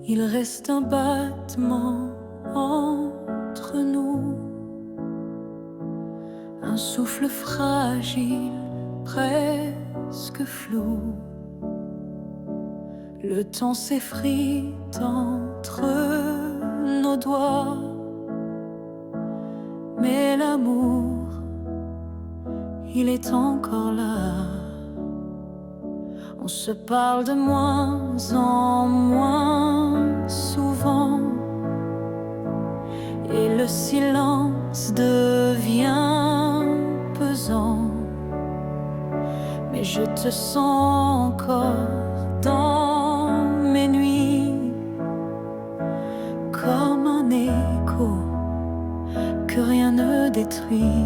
Il reste un battement entre nous, un souffle fragile, presque flou. Le temps s'effrite entre nos doigts, mais l'amour, il est encore là. On se parle de moins en moins souvent, et le silence devient pesant. Mais je te sens encore dans mes nuits, comme un écho que rien ne détruit.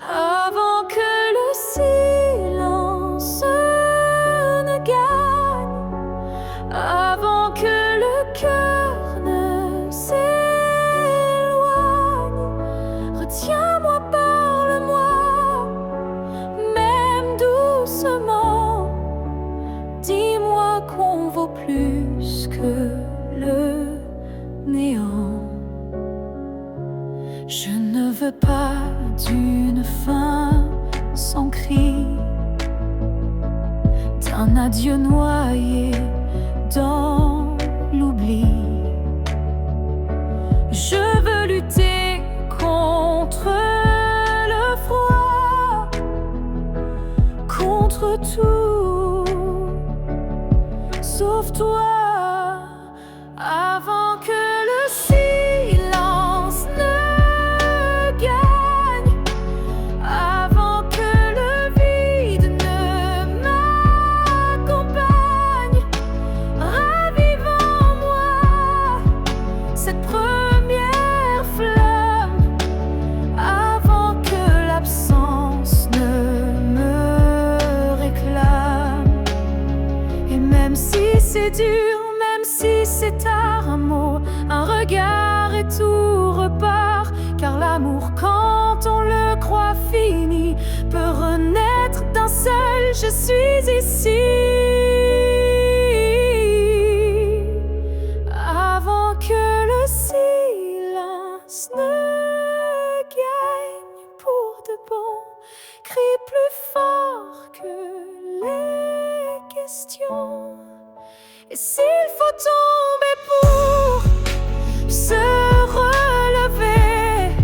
Avant que le silence ne gagne, avant que le cœur ne s'éloigne, retiens-moi, parle-moi, même doucement. Dis-moi qu'on vaut plus que le néant. Je ne veux pas d'une fin sans cri, d'un adieu noyé dans l'oubli. Je veux lutter contre le froid, contre tout, sauf toi. Avant que le silence ne gagne, avant que le vide ne m'accompagne, ravive en moi cette première flamme, avant que l'absence ne me réclame. Et même si c'est dur, même si c'est tard, un mot, un regard et tout repart. Car l'amour, quand on le croit fini, peut renaître d'un seul je suis ici. Avant que le silence ne gagne pour de bon, crie plus fort que les questions. Et s'il faut tomber pour se relever,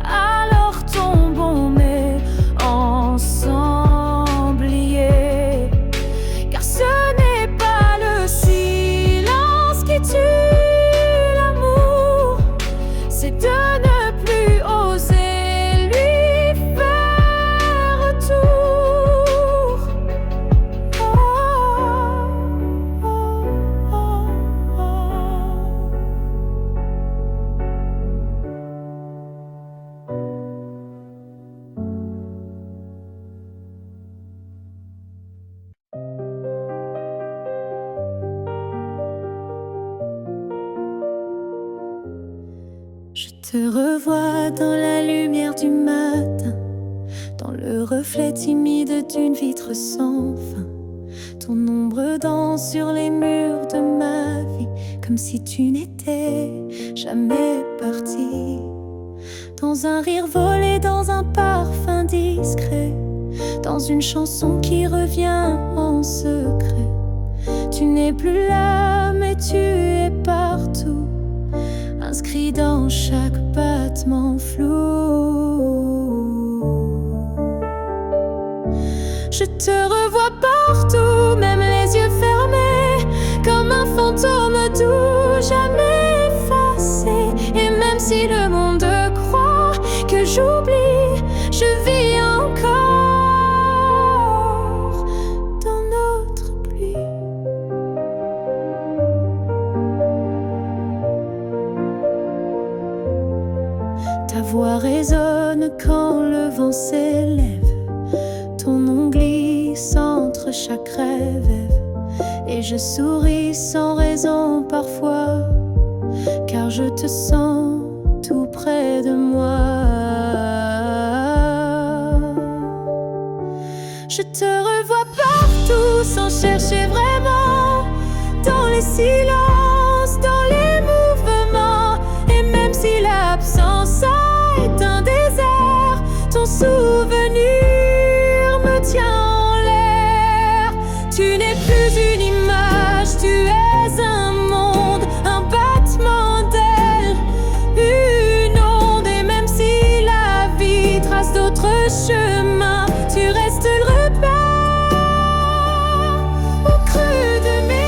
alors tombons, mais ensemble liés. Car ce n'est pas le silence qui tue l'amour, c'est de ne plus oser lui faire retour. Je te revois dans la lumière du matin, dans le reflet timide d'une vitre sans fin. Ton ombre danse sur les murs de ma vie, comme si tu n'étais jamais parti. Dans un rire volé, dans un parfum discret, dans une chanson qui revient en secret. Tu n'es plus là, mais tu es partout, inscrit dans chaque battement flou. Je te revois partout, même les yeux fermés, comme un fantôme doux, jamais effacé. Et même si le monde croit que j'oublie, je vis encore dans notre pluie. Ta voix résonne quand le vent s'élève, ton nom glisse entre chaque rêve. Et je souris sans raison parfois, car je te sens tout près de moi. Je te revois partout sans chercher vraiment, silence dans les mouvements. Et même si l'absence a éteint des airs, ton souvenir me tient en l'air. Tu n'es plus une image, tu es un monde, un battement d'ailes, une onde. Et même si la vie trace d'autres chemins, tu restes le repère au creux de mes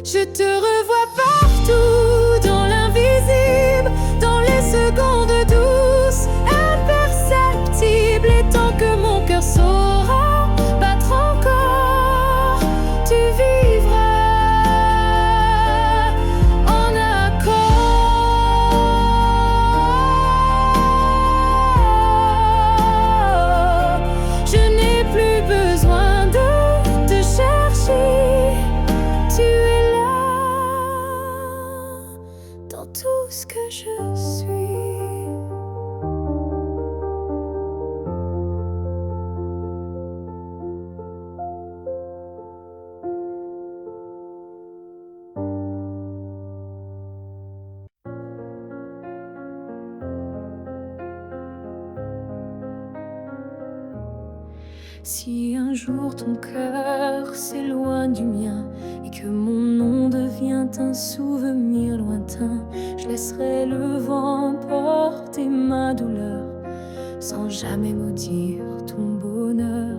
Je te revois partout, dans l'invisible, dans les secondes douces, imperceptibles. Et tant que mon cœur saura battre encore, tu vivras en accord. Je n'ai plus besoin de te chercher, tu es dans tout ce que je suis. Si un jour ton cœur s'éloigne du mien et que mon nom devient un souvenir lointain, je laisserai le vent porter ma douleur sans jamais maudire ton bonheur.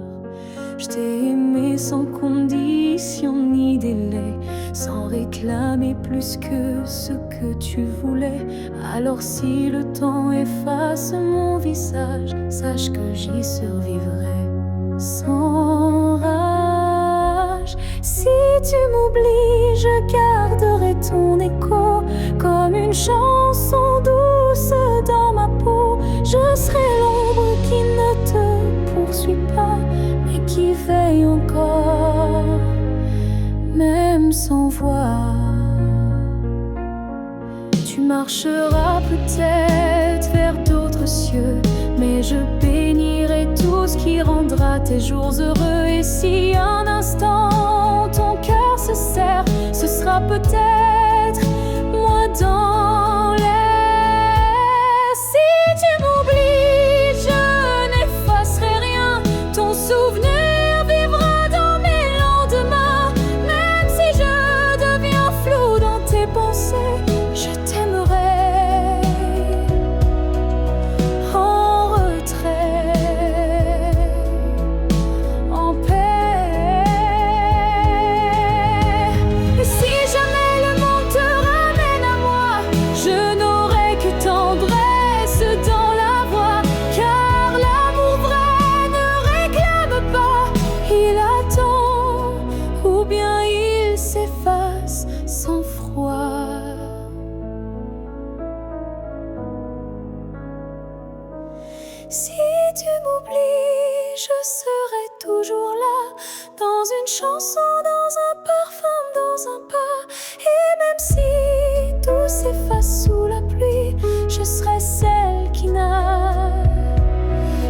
Je t'ai aimé sans condition ni délai, sans réclamer plus que ce que tu voulais. Alors si le temps efface mon visage, sache que j'y survivrai sans rage. Si tu m'oublies, je garderai ton écho comme une chanson douce dans ma peau. Je serai l'ombre qui ne te poursuit pas, mais qui veille encore, même sans voix. Tu marcheras peut-être vers d'autres cieux, mais je bénirai tout ce qui rendra tes jours heureux. Et si un instant ton cœur se serre, ce sera peut-être moi dans l'air. Si tu m'oublies, je n'effacerai rien, ton souvenir vivra dans mes lendemains. Même si je deviens flou dans tes pensées, je t'aimerai en retrait, en paix. Et si jamais le monde te ramène à moi, je n'aurai que tendresse dans la voix. Car l'amour vrai ne réclame pas, il attend, ou bien il s'efface sans froid. Si tu m'oublies, je serai toujours là, dans une chanson, dans un parfum, dans un pas. Et même si tout s'efface sous la pluie, je serai celle qui n'a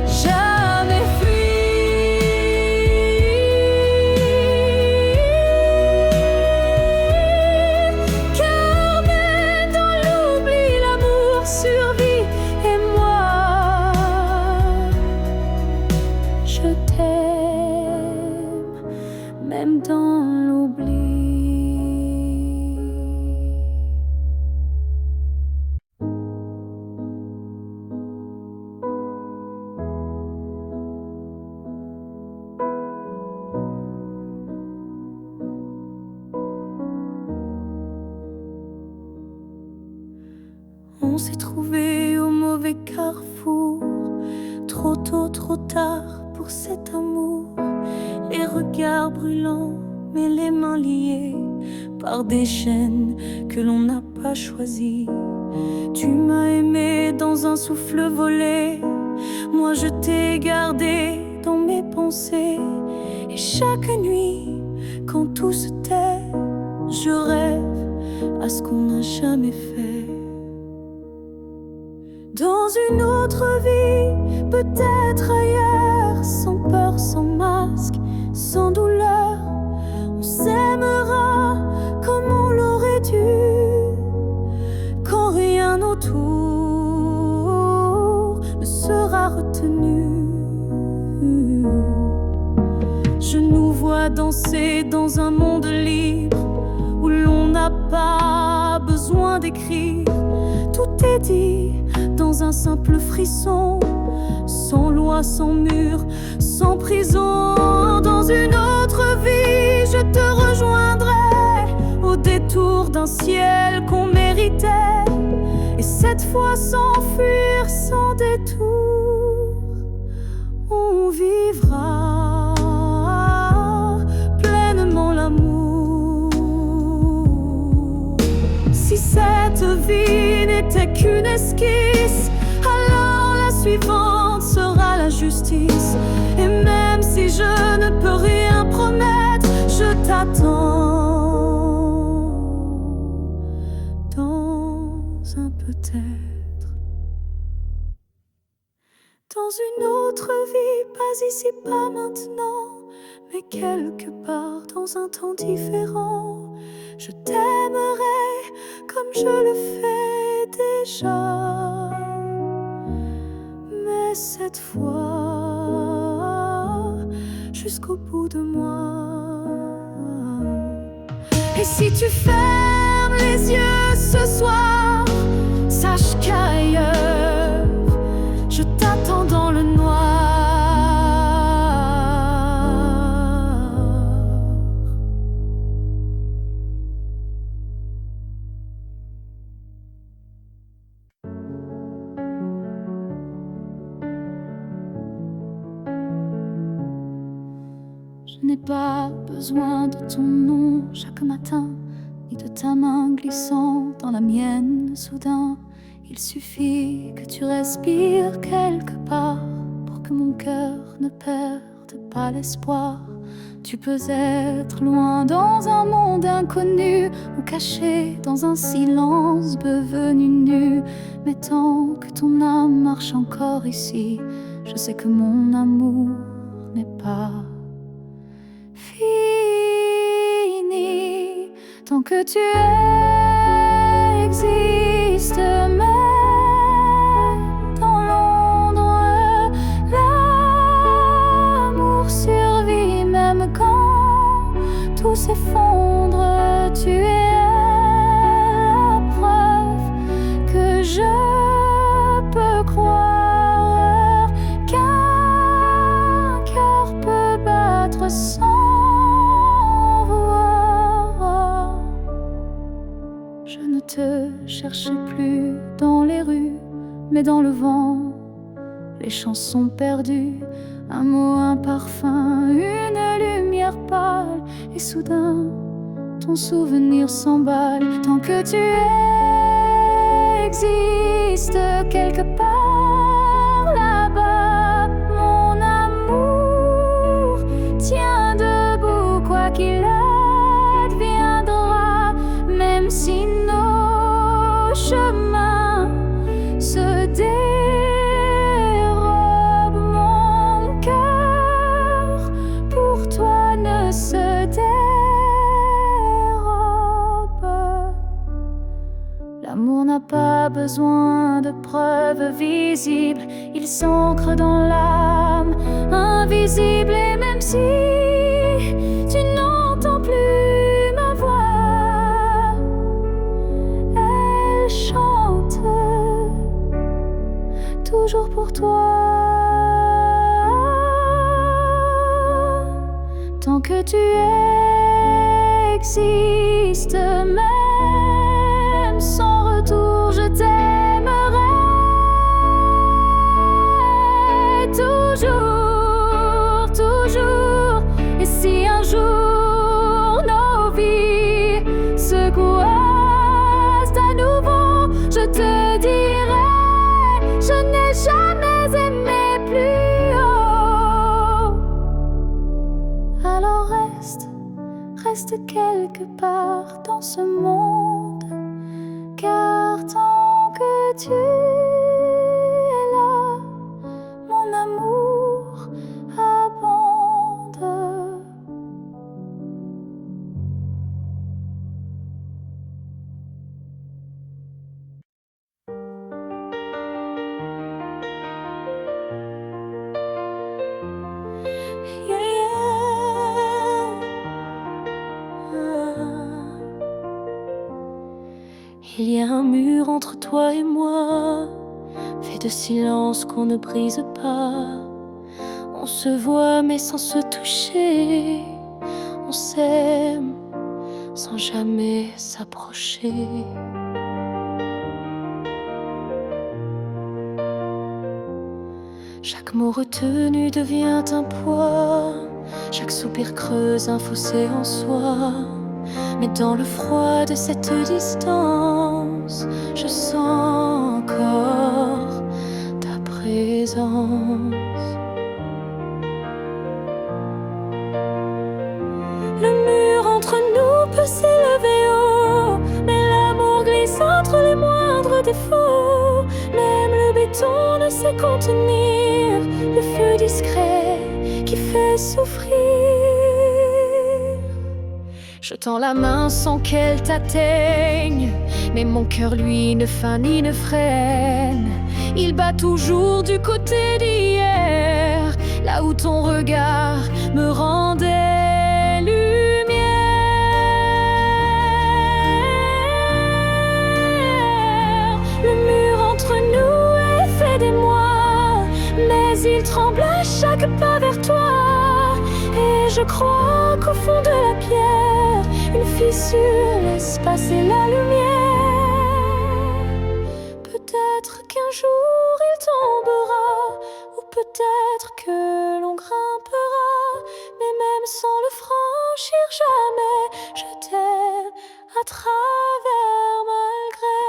jamais fui. Car même dans l'oubli, l'amour survit. Et moi, je t'aime, même dans l'oubli. On s'est trouvés au mauvais carrefour, trop tôt, trop tard pour cet amour. Les regards brûlants, mais les mains liées par des chaînes que l'on n'a pas choisies. Tu m'as aimé dans un souffle volé, moi je t'ai gardé dans mes pensées. Et chaque nuit, quand tout se tait, à ce qu'on n'a jamais fait. Dans une autre vie, peut-être ailleurs, sans peur, sans masque, sans douleur, on s'aimera comme on l'aurait dû, quand rien autour ne sera retenu. Je nous vois danser dans un monde libre, où l'on n'a pas besoin d'écrire. Tout est dit dans un simple frisson, sans loi, sans mur, sans prison. Dans une autre vie, je te rejoindrai au détour d'un ciel qu'on méritait, et cette fois sans fuir, sans détour, on vivra pleinement l'amour. Si cette vie n'était qu'une esquisse, alors la suivante sera la justice. Et même si je ne peux rien promettre, je t'attends dans un peut-être. Dans une autre vie, pas ici, pas maintenant, mais quelque part dans un temps différent, je t'aimerai comme je le fais déjà, mais cette fois jusqu'au bout de moi. Et si tu fermes les yeux ce soir, sache qu'ailleurs je t'attends dans le noir. Je n'ai pas besoin de ton nom chaque matin, ni de ta main glissant dans la mienne soudain. Il suffit que tu respires quelque part pour que mon cœur ne perde pas l'espoir. Tu peux être loin dans un monde inconnu, ou caché dans un silence devenu nu. Mais tant que ton âme marche encore ici, je sais que mon amour n'est pas fini. Tant que tu existes, même dans l'ombre, l'amour survit. Même quand tout s'effondre, tu es la preuve que je peux croire qu'un cœur peut battre sans voir. Je ne te cherche plus dans les rues, mais dans le vent, les chansons perdues, un mot, un parfum, une lumière pâle, et soudain ton souvenir s'emballe. Tant que tu existes quelque part là-bas, mon amour tient debout, quoi qu'il adviendra. Même si nos chemins se dérobent, mon cœur pour toi ne se dérobe. L'amour n'a pas besoin de preuves visibles, il s'ancre dans l'âme invisible. Et même si tu n'entends plus ma voix, elle chante toujours pour toi. Tant que tu existes, même sans retour, je t'aimerai toujours, toujours. Et si un jour nos vies se croisent à nouveau, je te dirai, je n'ai jamais aimé plus haut. Alors reste quelque part dans ce monde, voir tant que tu es là, mon amour abonde. Yeah, yeah. Il y a un mur entre toi et moi, fait de silence qu'on ne brise pas. On se voit mais sans se toucher, on s'aime sans jamais s'approcher. Chaque mot retenu devient un poids, chaque soupir creuse un fossé en soi. Mais dans le froid de cette distance, je sens encore ta présence. Le mur entre nous peut s'élever haut, mais l'amour glisse entre les moindres défauts. Même le béton ne sait contenir le feu discret qui fait souffrir. Je tends la main sans qu'elle t'atteigne, mais mon cœur lui ne feint ni ne freine. Il bat toujours du côté d'hier, là où ton regard me rendait lumière. Le mur entre nous est fait d'émoi, mais il tremble à chaque pas vers toi. Et je crois qu'au fond de la pierre, une fissure laisse passer la lumière. Peut-être qu'un jour il tombera, ou peut-être que l'on grimpera, mais même sans le franchir jamais, je t'aime à travers malgré.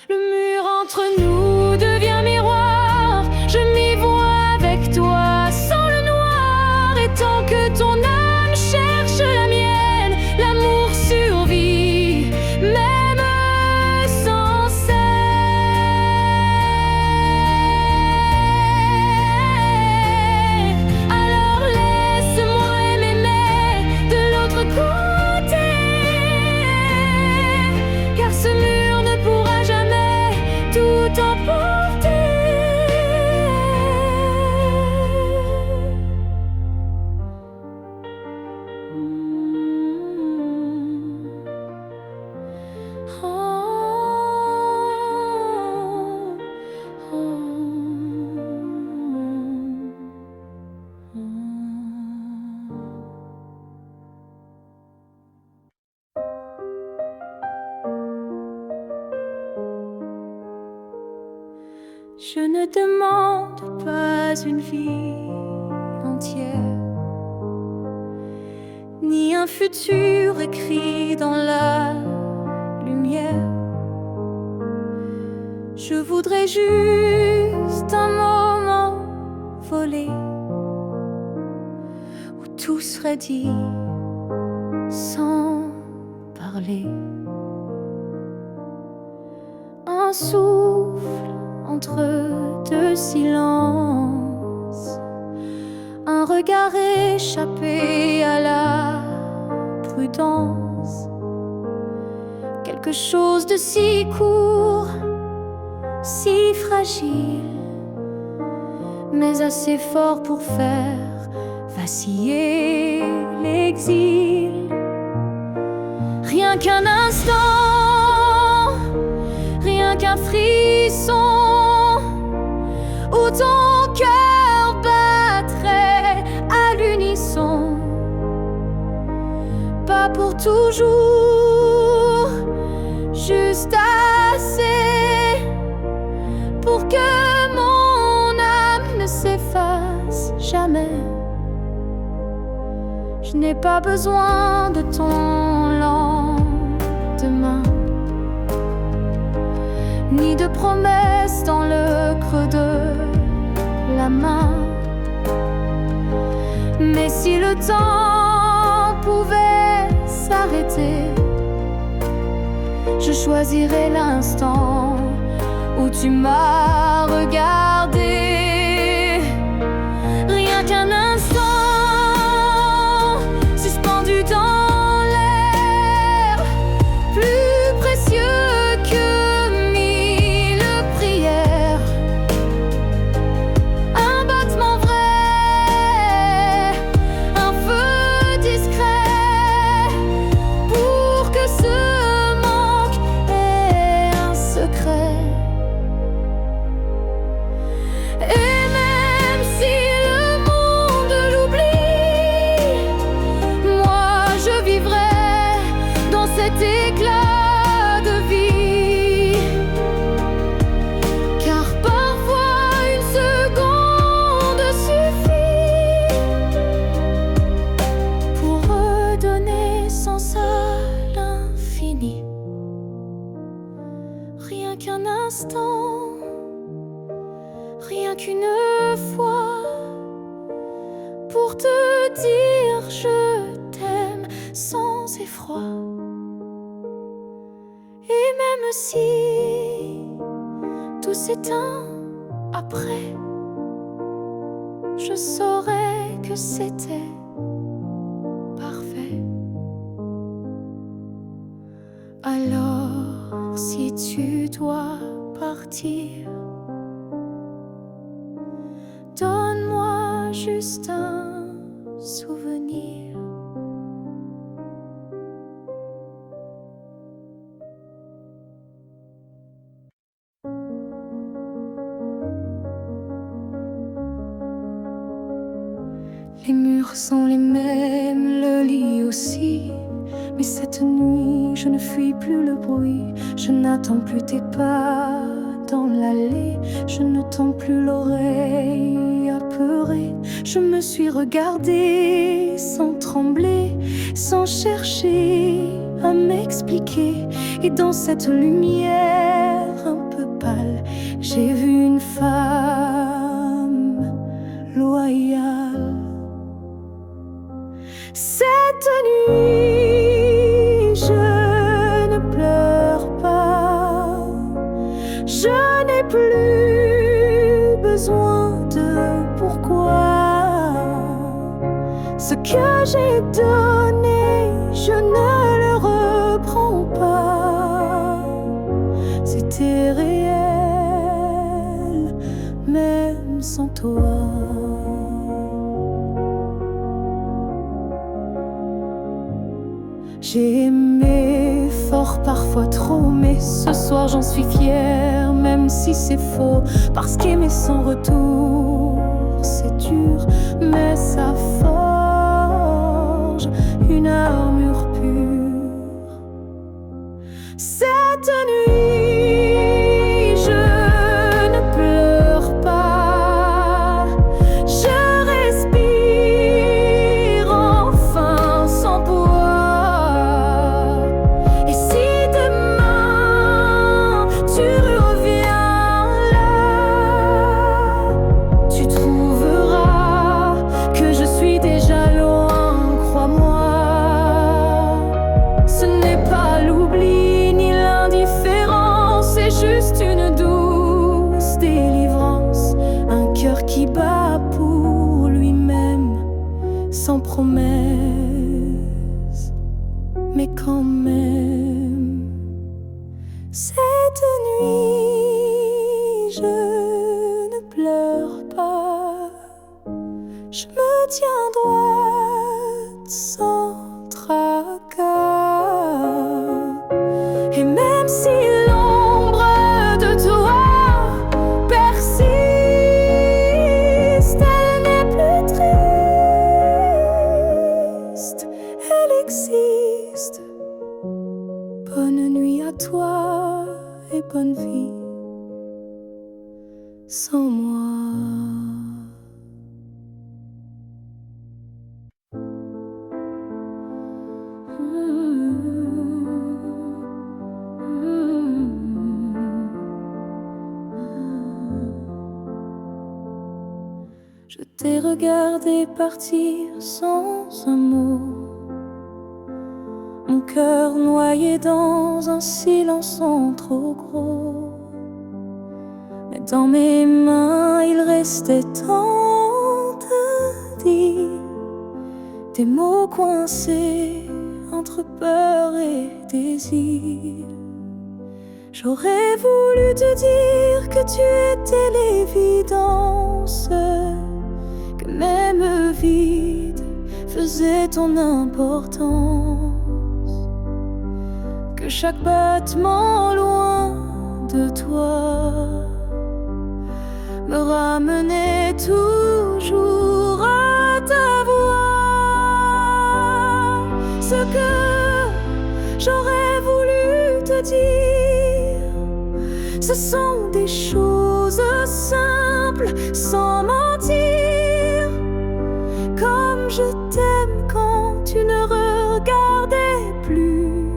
Le mur entre nous devient miroir, je m'y vois avec toi sans le noir. Et tant que ton âme cherche la mienne, l'amour survit, même sans cesse. Alors laisse-moi m'aimer de l'autre côté, car ce mur ne pourra jamais tout emporter. Je ne demande pas une vie entière, ni un futur écrit dans la lumière. Je voudrais juste un moment volé, où tout serait dit sans parler. Un souffle entre deux silences, un regard échappé à la prudence. Quelque chose de si court, si fragile, mais assez fort pour faire vaciller l'exil. Rien qu'un instant, rien qu'un frisson, où ton cœur battrait à l'unisson. Pas pour toujours, juste assez pour que mon âme ne s'efface jamais. Je n'ai pas besoin de ton lendemain, ni de promesses dans le creux de la main. Mais si le temps pouvait s'arrêter, je choisirai l'instant où tu m'as regardé. Rien qu'un instant, suspendu dans l'air, plus précieux que mille prières. Un battement vrai, un feu discret, pour que ce manque ait un secret. Et même si le monde l'oublie, moi je vivrai dans cet éclat de vie. Car parfois une seconde suffit pour redonner sens à l'infini. Rien qu'un instant, rien qu'une fois, pour te dire je t'aime sans effroi. Et même si tout s'éteint après, je saurais que c'était parfait. Alors si tu dois partir, donne-moi juste un souvenir. Les murs sont les mêmes, le lit aussi. Mais cette nuit, je ne fuis plus le bruit. Je n'attends plus tes pas dans l'allée. Je ne tends plus l'oreille apeurée. Je me suis regardée sans trembler, sans chercher à m'expliquer. Et dans cette lumière un peu pâle, j'ai vu une femme loyale. Cette nuit, je ne pleure pas. Je n'ai plus besoin de pourquoi. Ce que j'ai donné, je ne le reprends pas. C'était réel, même sans toi. J'ai aimé fort, parfois trop, mais ce soir j'en suis fière, même si c'est faux. Parce qu'aimer sans retour, c'est dur, mais ça forge une armure pure. Cette nuit, je ne pleure pas. Je respire enfin sans poids. Et si demain tu reviens là, tu trouveras que je suis déjà loin, crois-moi. Ce n'est pas l'oubli ni l'indifférence, c'est juste une douce délivrance. Un cœur qui bat pour lui-même, sans promesse, mais quand même. Cette nuit, je ne pleure pas. Je me tiens droite sans tracas. Et même si l'ombre de toi persiste, elle n'est plus triste, elle existe. Bonne nuit à toi et bonne vie sans moi. Je t'ai regardé partir sans un mot. mon cœur noyé dans un silence trop gros. Mais dans mes mains il restait tant à dire, des mots coincés entre peur et désir. J'aurais voulu te dire que tu étais l'évidence, que même vide faisait ton importance, que chaque battement loin de toi me ramenait toujours à ta voix. Ce que j'aurais voulu te dire, ce sont des choses simples, sans mentir. Comme je t'aime quand tu ne regardais plus,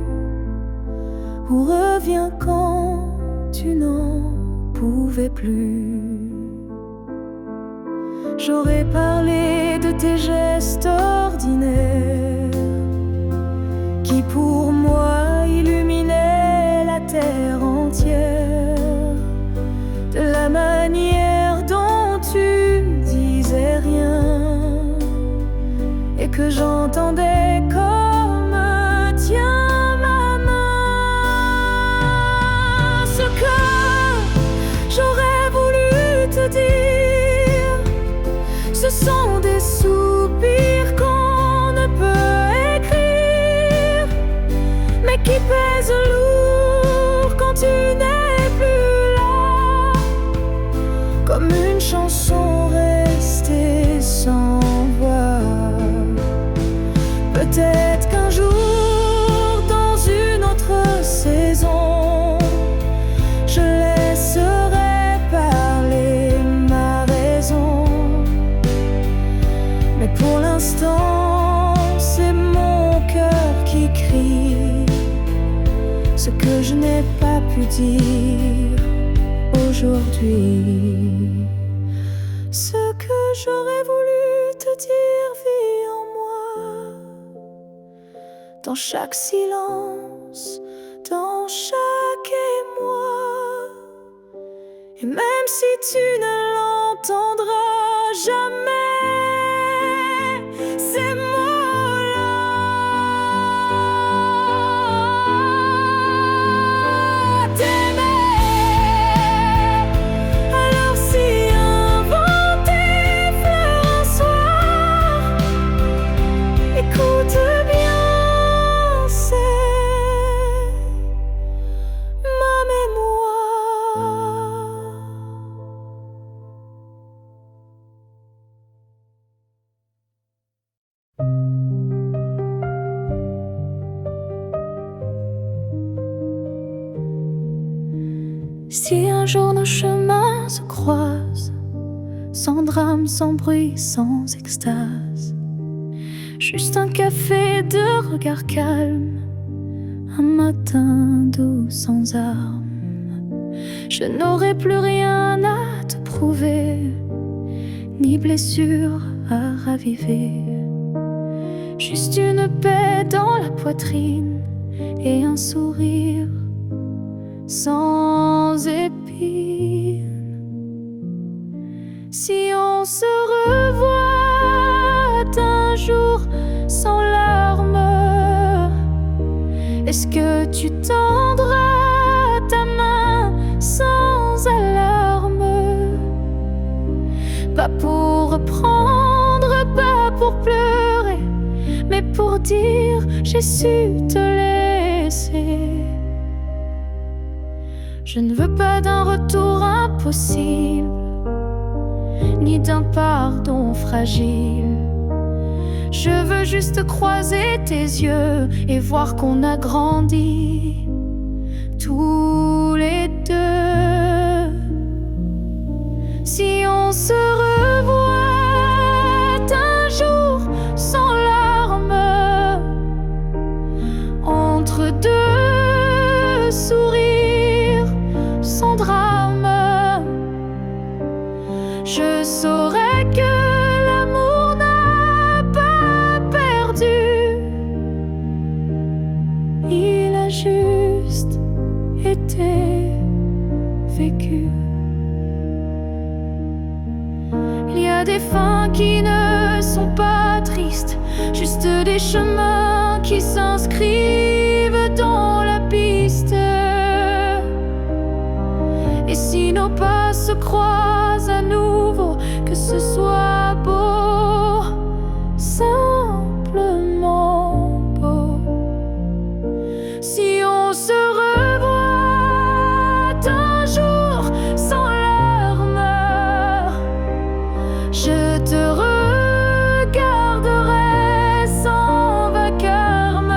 ou reviens quand tu n'en pouvais plus. J'aurais parlé de tes gestes ordinaires qui pour moi illuminaient la terre entière, de la manière dont tu disais rien et que j'entendais comme tiens ma main. Ce que j'aurais voulu te dire, ce sont des soupirs qu'on ne peut écrire, mais qui pèsent lourd quand tu n'es plus là, comme une chanson restée sans voix. Peut-être qu'un jour, dans une autre saison, je laisserai parler ma raison. Mais pour l'instant, c'est mon cœur qui crie ce que je n'ai pas pu dire aujourd'hui. Ce que j'aurais voulu te dire vit en moi, dans chaque silence, dans chaque émoi. Et même si tu ne l'entendras jamais, ces mots-là, t'aimer. Alors si un vent t'effleure un soir, écoute bien, c'est ma mémoire. Si un jour nos chemins se croisent, sans drame, sans bruit, sans extase, juste un café de regard calme, un matin doux sans armes, je n'aurai plus rien à te prouver, ni blessure à raviver, juste une paix dans la poitrine et un sourire sans épines. Si on se revoit un jour sans larmes, est-ce que tu tendras ta main sans alarme? Pas pour reprendre, pas pour pleurer, mais pour dire j'ai su te laisser. Je ne veux pas d'un retour impossible, ni d'un pardon fragile. Je veux juste croiser tes yeux et voir qu'on a grandi tous les deux. Si on se revoit un jour sans larmes, entre deux sourires sans drame, je saurais que l'amour n'a pas perdu, il a juste été vécu. Il y a des fins qui ne sont pas tristes, juste des chemins qui s'inscrivent dans la piste. Et si nos pas se croisent à nouveau, que ce soit beau, simplement beau. Si on se revoit un jour sans larmes, je te regarderai sans vacarme.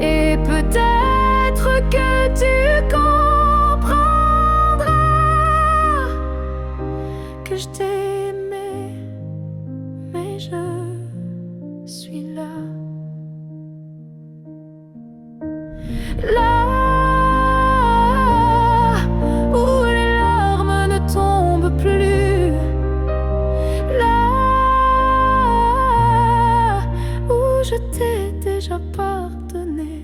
Et peut-être que tu comprendras que je t'ai aimé, mais je suis là. Là où les larmes ne tombent plus, là où je t'ai déjà pardonné.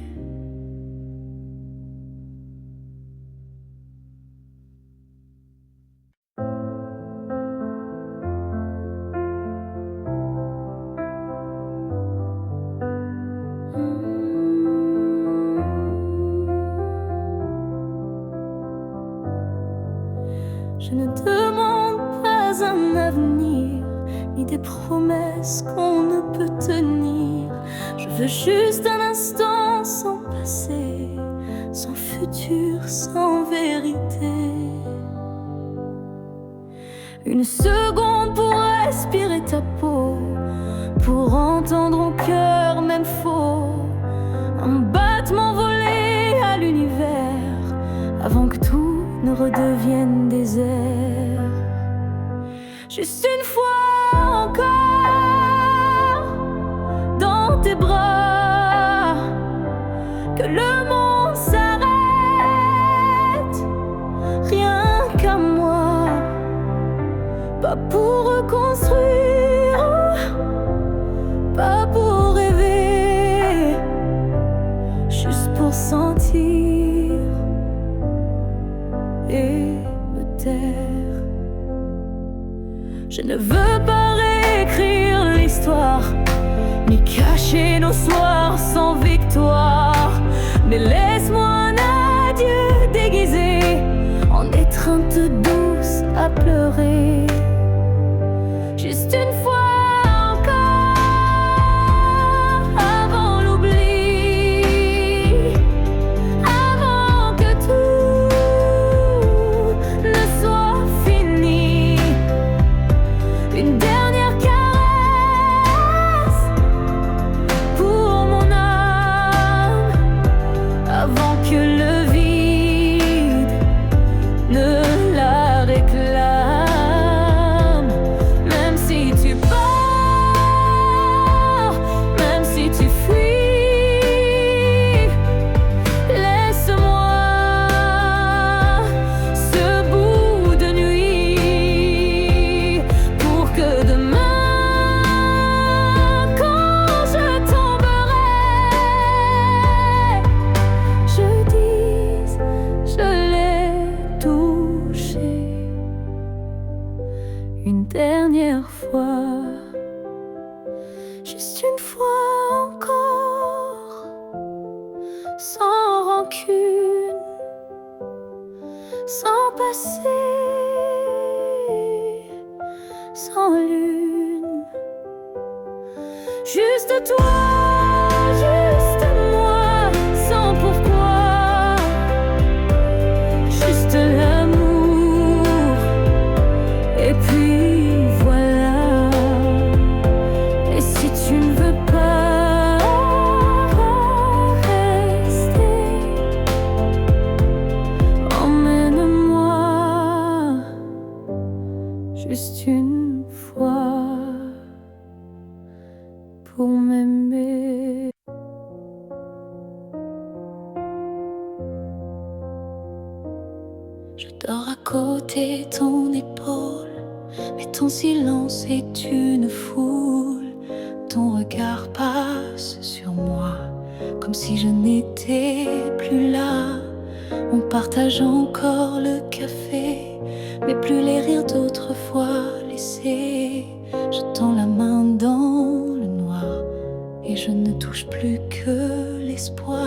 Je ne demande pas un avenir, ni des promesses qu'on ne peut tenir. Je veux juste un instant sans passé, sans futur, sans vérité. Une seconde pour respirer ta peau, pour entendre au cœur même faux un battement volé à l'univers, avant que tout ne redevienne désert. Juste une fois encore dans tes bras, que le monde s'arrête, rien qu'à moi, pas pour reconstruire, pas pour rêver, juste pour sentir et me taire. Je ne veux pas réécrire l'histoire, ni cacher nos soirs sans victoire, mais laisse-moi un adieu déguisé en étreinte douce à pleurer. Juste une fois une dernière fois, juste une fois encore, sans rancune, sans passé, sans lune, juste toi, juste moi, sans pourquoi, juste l'amour, et puis juste une fois pour m'aimer. Je dors à côté de ton épaule, mais ton silence est une foule. Ton regard passe sur moi comme si je n'étais plus là. On partage encore le café, mais plus les rires d'autrefois laissés. Je tends la main dans le noir et je ne touche plus que l'espoir.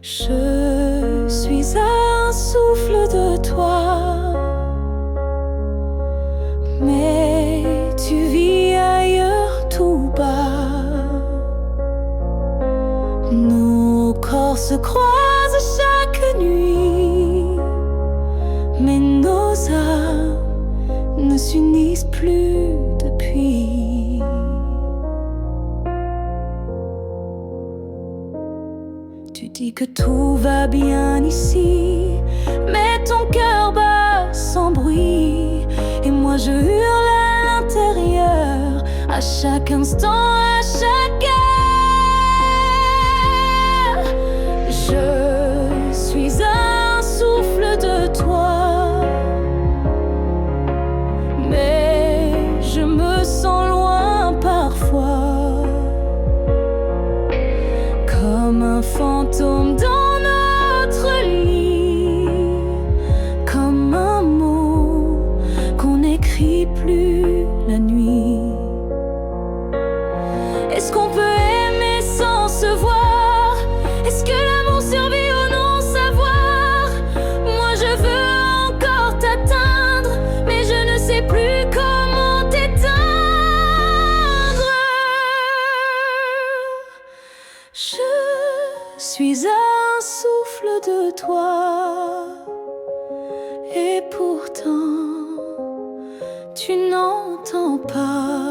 Je suis un souffle de toi, mais tu vis ailleurs tout bas. Nos corps se croisent chaque nuit, mais nos âmes ne s'unissent plus depuis. Tu dis que tout va bien ici, mais ton cœur bat sans bruit. Et moi je hurle à l'intérieur, à chaque instant, à chaque heure. Je suis un souffle de toi, mais je me sens loin parfois, comme un fantôme dans notre lit, comme un mot qu'on n'écrit plus la nuit. Est-ce qu'on peut aimer sans se voir? Est-ce que l'amour survit au non-savoir? Moi je veux encore t'atteindre, mais je ne sais plus comment t'éteindre. Je suis un souffle de toi, et pourtant tu n'entends pas.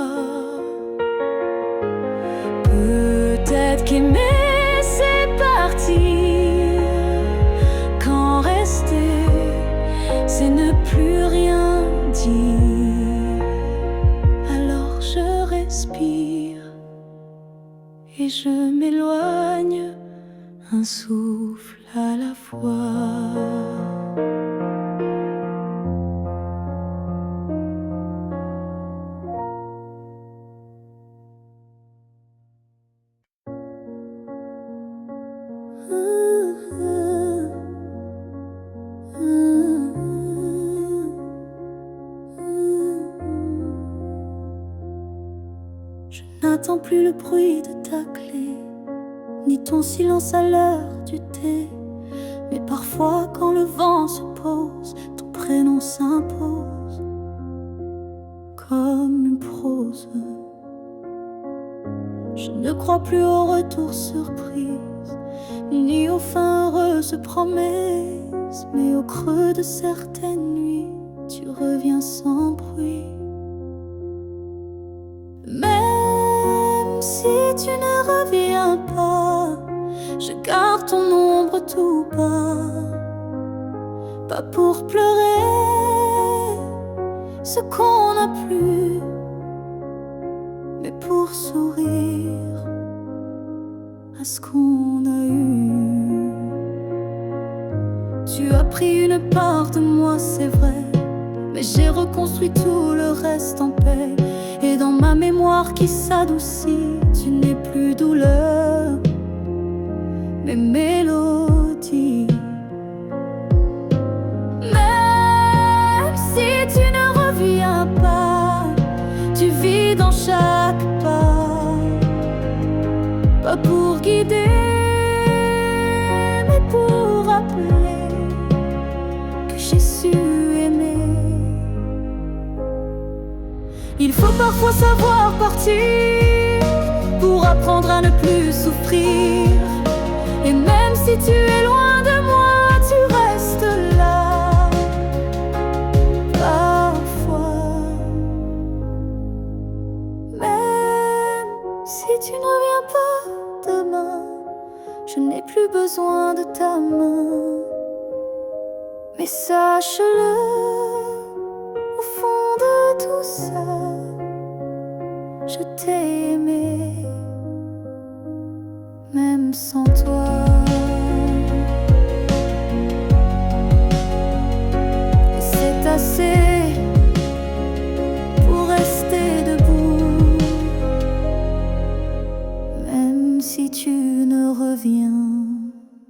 Peut-être qu'aimer c'est partir, quand rester c'est ne plus rien dire. Alors je respire et je m'éloigne, un souffle à la fois. Je n'attends plus le bruit de ta clé, ni ton silence à l'heure du thé. Mais parfois quand le vent se pose, ton prénom s'impose comme une prose. Je ne crois plus au retour surprise, ni aux fins heureuses promesses. Mais au creux de certaines nuits, tu reviens sans bruit. Même si tu ne reviens pas, je garde ton ombre tout bas. Pas pour pleurer ce qu'on n'a plus, mais pour sourire à ce qu'on a eu. Tu as pris une part de moi, c'est vrai, mais j'ai reconstruit tout le reste en paix. Et dans ma mémoire qui s'adoucit, tu n'es plus douleur, mais mélodie. Même si tu ne reviens pas, tu vis dans chaque pas. Pas pour guider, mais pour rappeler que j'ai su aimer. Il faut parfois savoir partir pour apprendre à ne plus souffrir. Et même si tu es loin de moi, tu restes là. Parfois, même si tu ne reviens pas demain, je n'ai plus besoin de ta main. Mais sache-le, au fond de tout ça, je t'ai aimé, même sans toi. Et c'est assez pour rester debout, si tu ne reviens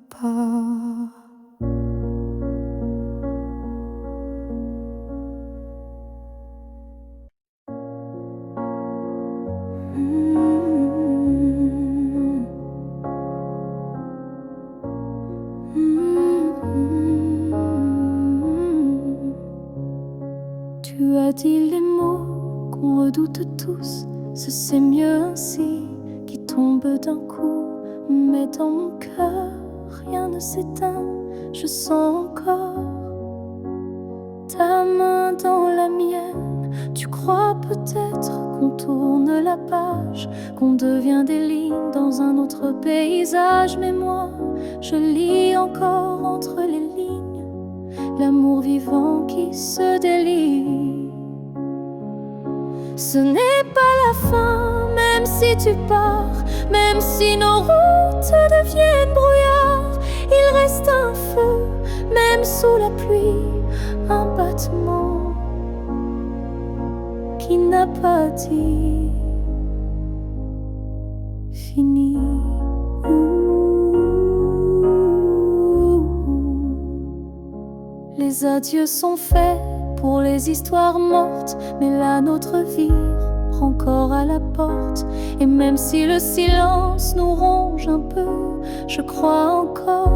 pas. Tu as dit les mots qu'on redoute tous, c'est mieux ainsi, qui tombe d'un coup. Mais dans mon cœur, rien ne s'éteint, je sens encore ta main dans la mienne. Tu crois peut-être qu'on tourne la page, qu'on devient des lignes dans un autre paysage. Mais moi, je lis encore entre les lignes l'amour vivant qui se délie. Ce n'est pas la fin, même si tu pars, même si nos routes deviennent brouillard. Il reste un feu, même sous la pluie, un battement qui n'a pas dit fini. Les adieux sont faits pour les histoires mortes, mais la nôtre vie prend corps à la porte. Et même si le silence nous ronge un peu, je crois encore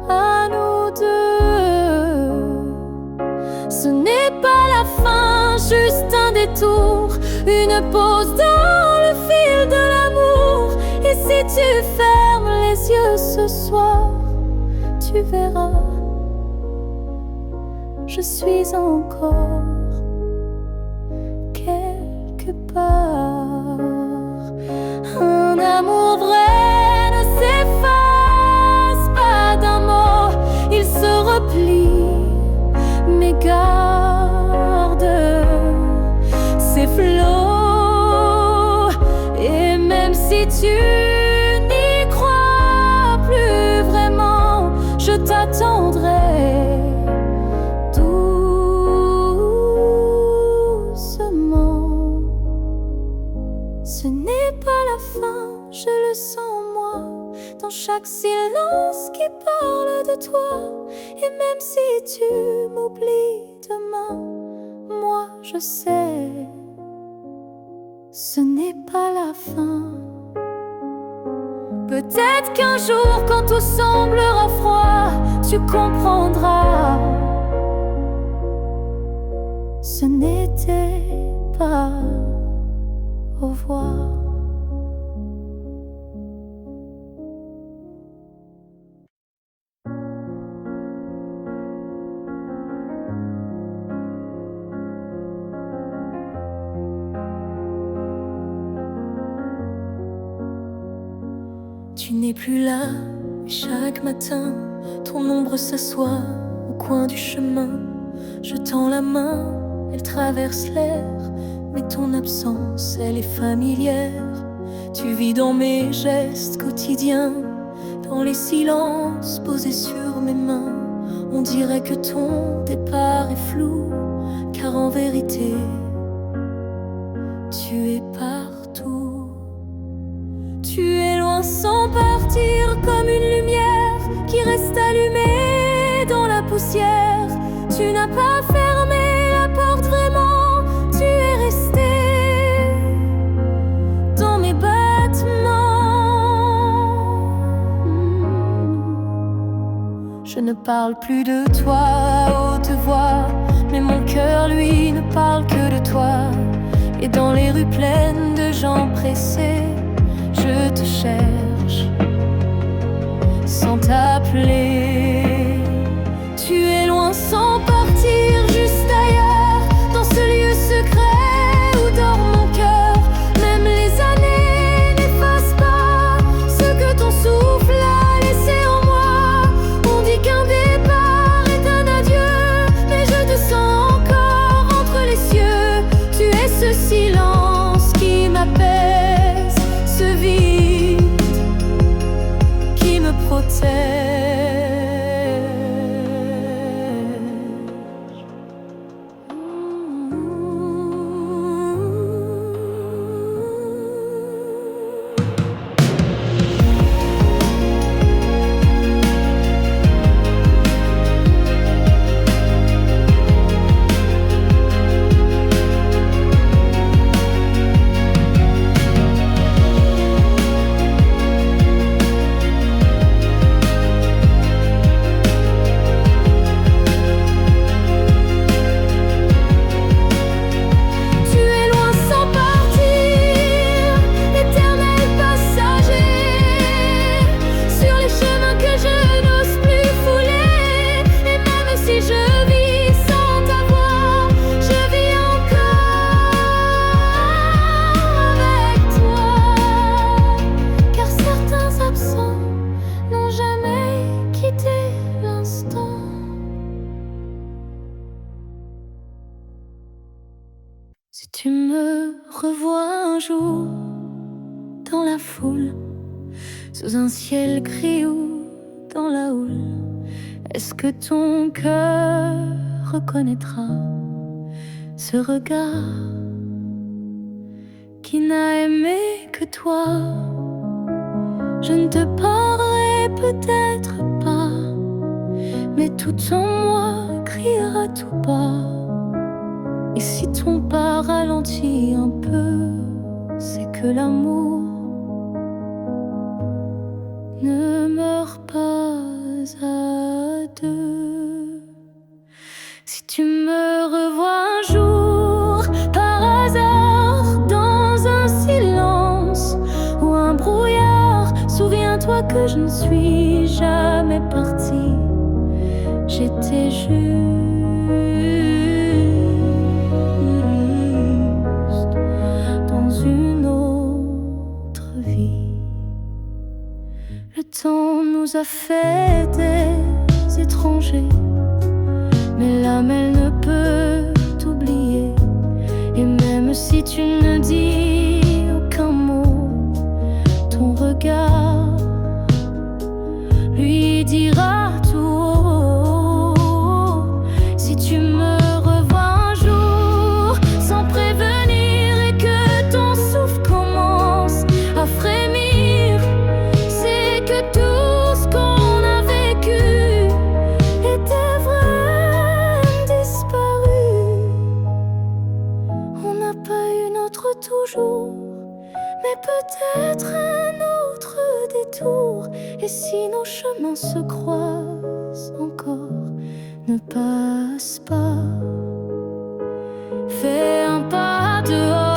à nous deux. Ce n'est pas la fin, juste un détour, une pause dans le fil de l'amour. Et si tu fermes les yeux ce soir, tu verras, je suis encore quelque part. Un amour vrai ne s'efface pas d'un mot, il se replie, mais garde ses flots. Et même si tu n'y crois plus vraiment, je t'attendrai doucement. Ce n'est pas la fin, je le sens moi, dans chaque silence qui parle de toi. Et même si tu m'oublies demain, moi je sais, ce n'est pas la fin. Peut-être qu'un jour, quand tout semblera froid, tu comprendras, ce n'était pas au revoir. Tu n'es plus là, mais chaque matin, ton ombre s'assoit au coin du chemin. Je tends la main, elle traverse l'air, mais ton absence, elle est familière. Tu vis dans mes gestes quotidiens, dans les silences posés sur mes mains. On dirait que ton départ est flou, car en vérité, tu es partout. Tu es loin sans partir, comme une lumière qui reste allumée dans la poussière. Tu n'as pas fermé la porte vraiment, tu es resté dans mes battements. Je ne parle plus de toi à haute voix, mais mon cœur lui ne parle que de toi. Et dans les rues pleines de gens pressés, je te cherche sans t'appeler. Tu es loin sans partir, juste ailleurs, dans ce lieu secret où dort mon cœur. Même les années n'effacent pas ce que ton souffle a laissé en moi. On dit qu'un départ est un adieu, mais je te sens encore entre les cieux. Tu es ce silence qui m'apaise, ce vide qui me protège. dans la foule, sous un ciel gris ou dans la houle. Est-ce que ton cœur reconnaîtra ce regard qui n'a aimé que toi? Je ne te parlerai peut-être pas, mais tout en moi criera tout bas. Et si ton pas ralentit un peu, c'est que l'amour ne meurt pas à deux. Si tu me revois un jour, par hasard, dans un silence ou un brouillard, souviens-toi que je ne suis jamais partie. J'étais juste dans une autre vie. Le temps nous a fait des étrangers, mais l'âme elle ne peut t'oublier. Et même si tu ne dis aucun mot, ton regard lui dira tout haut. Si tu me revois un jour sans prévenir et que ton souffle commence à frémir, c'est que tout ce qu'on a vécu était vrai, disparu. On n'a pas eu notre toujours, mais peut-être un autre détour. Et si nos chemins se croisent encore, ne passe pas. Fais un pas dehors.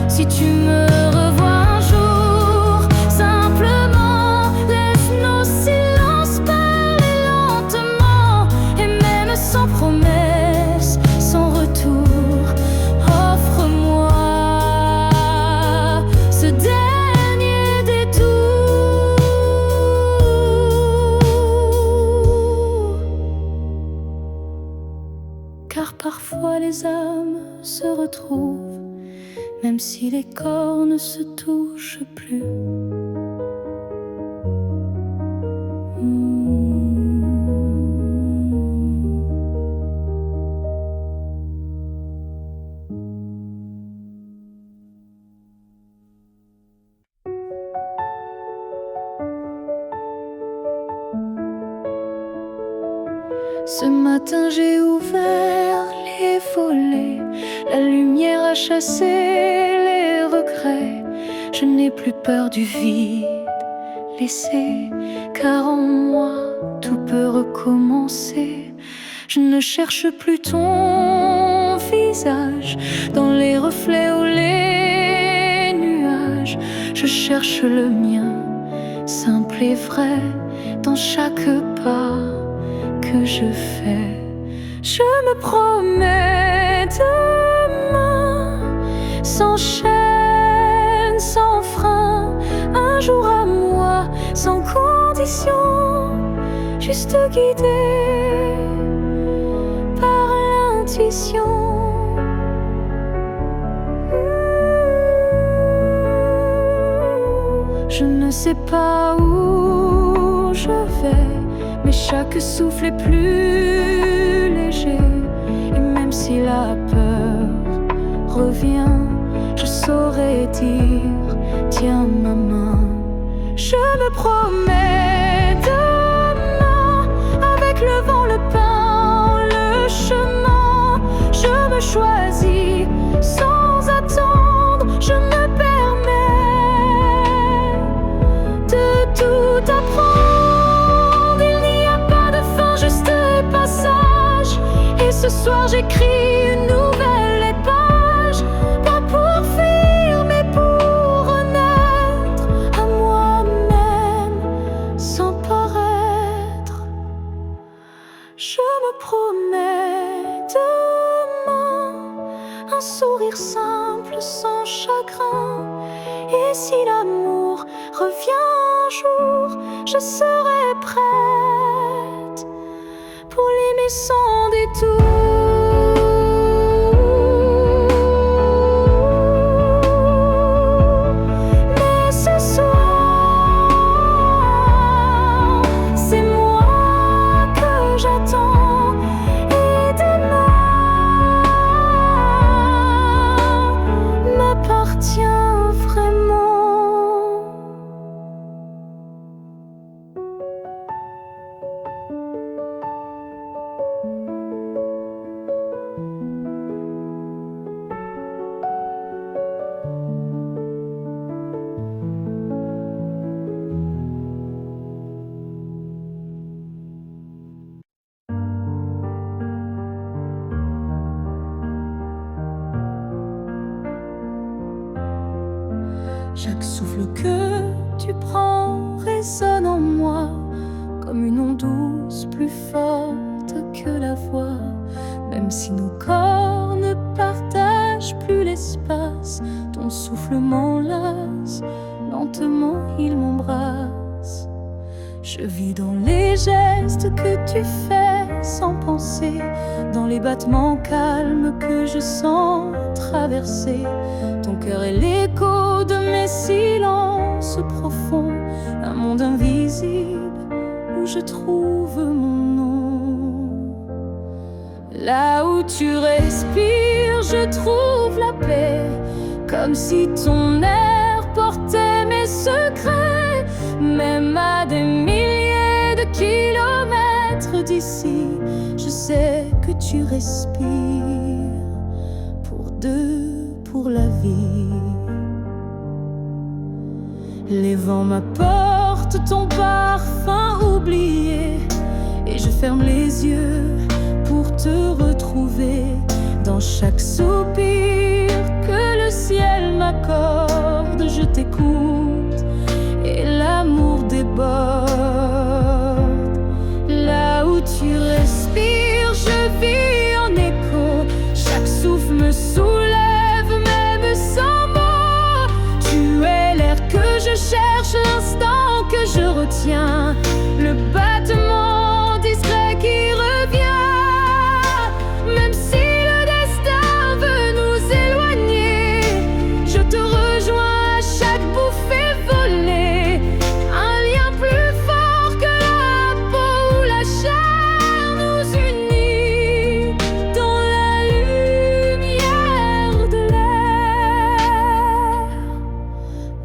Si tu me revois un jour, simplement laisse nos silences parler lentement. Et même sans promesse, sans retour, offre-moi ce dernier détour. Car parfois les âmes se retrouvent, même si les corps ne se touchent plus. Ce matin j'ai ouvert les volets, la lumière a chassé les regrets. Je n'ai plus peur du vide laissé, car en moi tout peut recommencer. Je ne cherche plus ton visage dans les reflets ou les nuages. Je cherche le mien, simple et vrai, dans chaque pas que je fais. Je me promets demain, sans chaîne, sans frein, un jour à moi, sans condition, juste guidé par l'intuition. Je ne sais pas où je vais, mais chaque souffle est plus léger. Et même si la peur revient, je saurais dire, tiens ma main. Je me promets demain, avec le vent, le pain, le chemin. Je me choisis sans attendre, je me permets de tout apprendre. Ce soir j'écris une nouvelle page, pas pour fuir mais pour renaître à moi-même sans paraître. Je me promets demain un sourire simple sans chagrin. Et si l'amour revient un jour, je serai prête pour l'aimer sans détour. Chaque souffle que tu prends résonne en moi comme une onde douce, plus forte que la voix. Même si nos corps ne partagent plus l'espace, ton souffle m'enlace, lentement il m'embrasse. Je vis dans les gestes que tu fais sans penser, dans les battements calmes que je sens traverser. Ton cœur est l'écho de mes silences profonds, un monde invisible où je trouve mon nom. Là où tu respires, je trouve la paix, comme si ton air portait mes secrets. Même à des milliers de kilomètres d'ici, je sais que tu respires pour deux, pour la vie. Les vents m'apportent ton parfum oublié, et je ferme les yeux pour te retrouver. Dans chaque soupir que le ciel m'accorde, je t'écoute et l'amour déborde. Là où tu respires, je vis en écho. Chaque souffle me soulève, même sans mots. Tu es l'air que je cherche, l'instant que je retiens, le battement discret qui revient. Même si le destin veut nous éloigner, je te rejoins à chaque bouffée volée. Un lien plus fort que la peau ou la chair nous unit dans la lumière de l'air.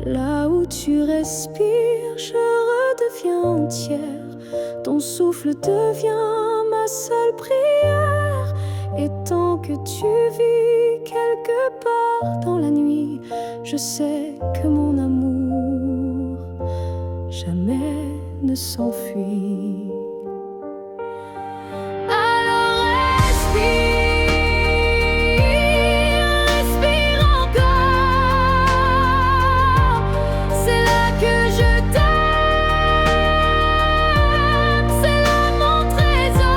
Là où tu respires, je redeviens entière. Ton souffle devient ma seule prière. Et tant que tu vis quelque part dans la nuit, je sais que mon amour jamais ne s'enfuit. Alors respire, respire encore. C'est là que je t'aime, c'est là mon trésor.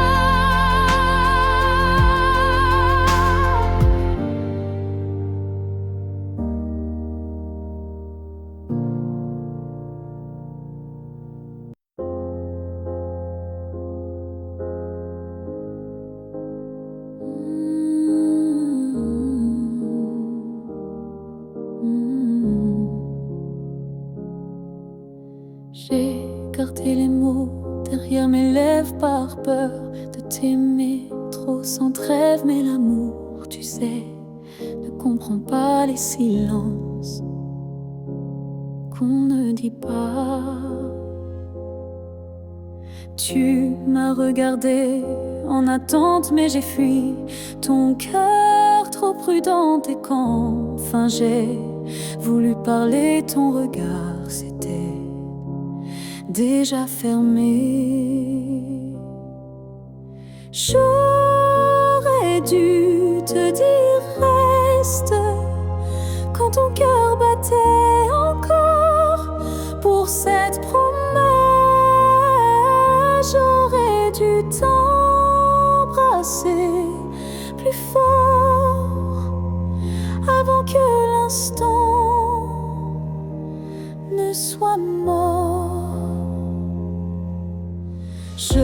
J'ai gardé les mots derrière mes lèvres par peur de t'aimer trop sans trêve. Mais l'amour, tu sais, ne comprend pas les silences qu'on ne dit pas. Tu m'as regardé en attente, mais j'ai fui. Ton cœur trop prudent, et quand enfin j'ai voulu parler, ton regard s'était déjà fermé. J'aurais dû te dire reste quand ton cœur battait encore pour cette promesse. J'aurais dû t'embrasser plus fort avant que l'instant ne soit mort. Je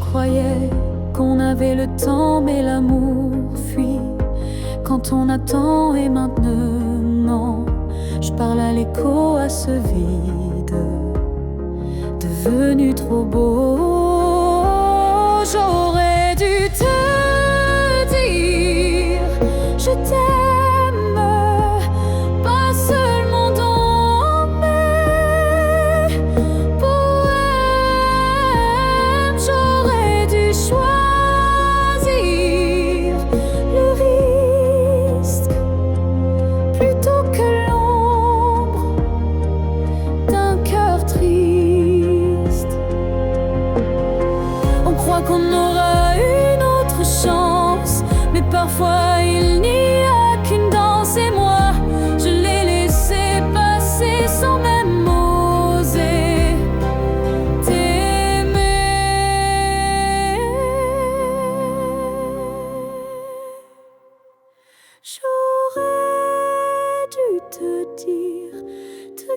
croyais qu'on avait le temps, mais l'amour fuit quand on attend. Et maintenant, je parle à l'écho, à ce vide devenu trop beau. J'aurais dû te dire je t'aime, pas seulement dans mes poèmes. J'aurais dû choisir le risque plutôt que l'ombre d'un cœur triste. On croit qu'on aura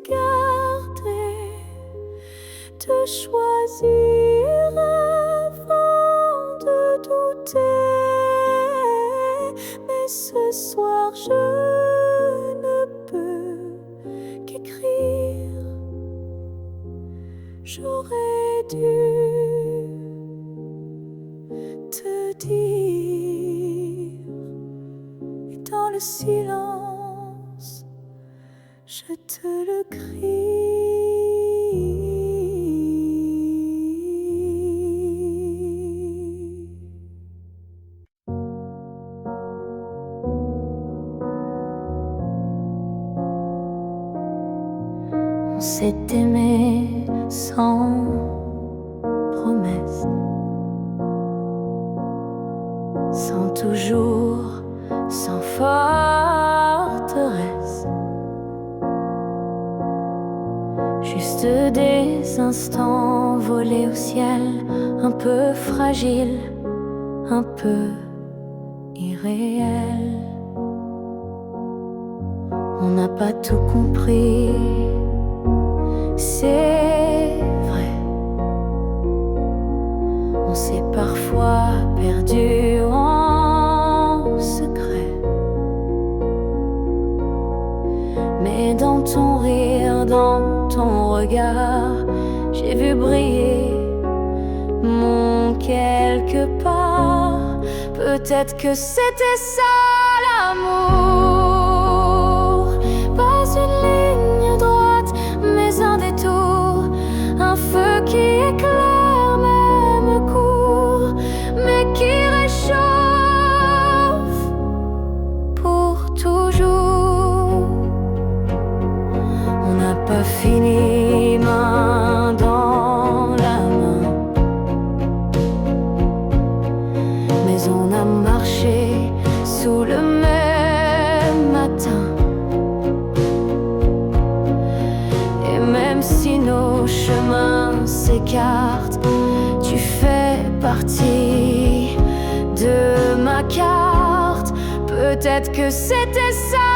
garder, te choisir avant de douter. Mais ce soir je ne peux qu'écrire. J'aurais dû te dire, et dans le silence je te le crie. On s'est aimé sans promesse, sans toujours, sans forteresse. Juste des instants volés au ciel, un peu fragiles, un peu irréels. On n'a pas tout compris, c'est vrai. On s'est parfois perdu en secret. Mais dans ton rire, dans ton regard, j'ai vu briller mon quelque part. Peut-être que c'était ça l'amour. Pas une ligne droite, mais un détour. Un feu qui éclaire même court, mais qui réchauffe pour toujours. On n'a pas fini main dans la main, mais on a marché sous le même matin. Et même si nos chemins s'écartent, tu fais partie de ma carte. Peut-être que c'était ça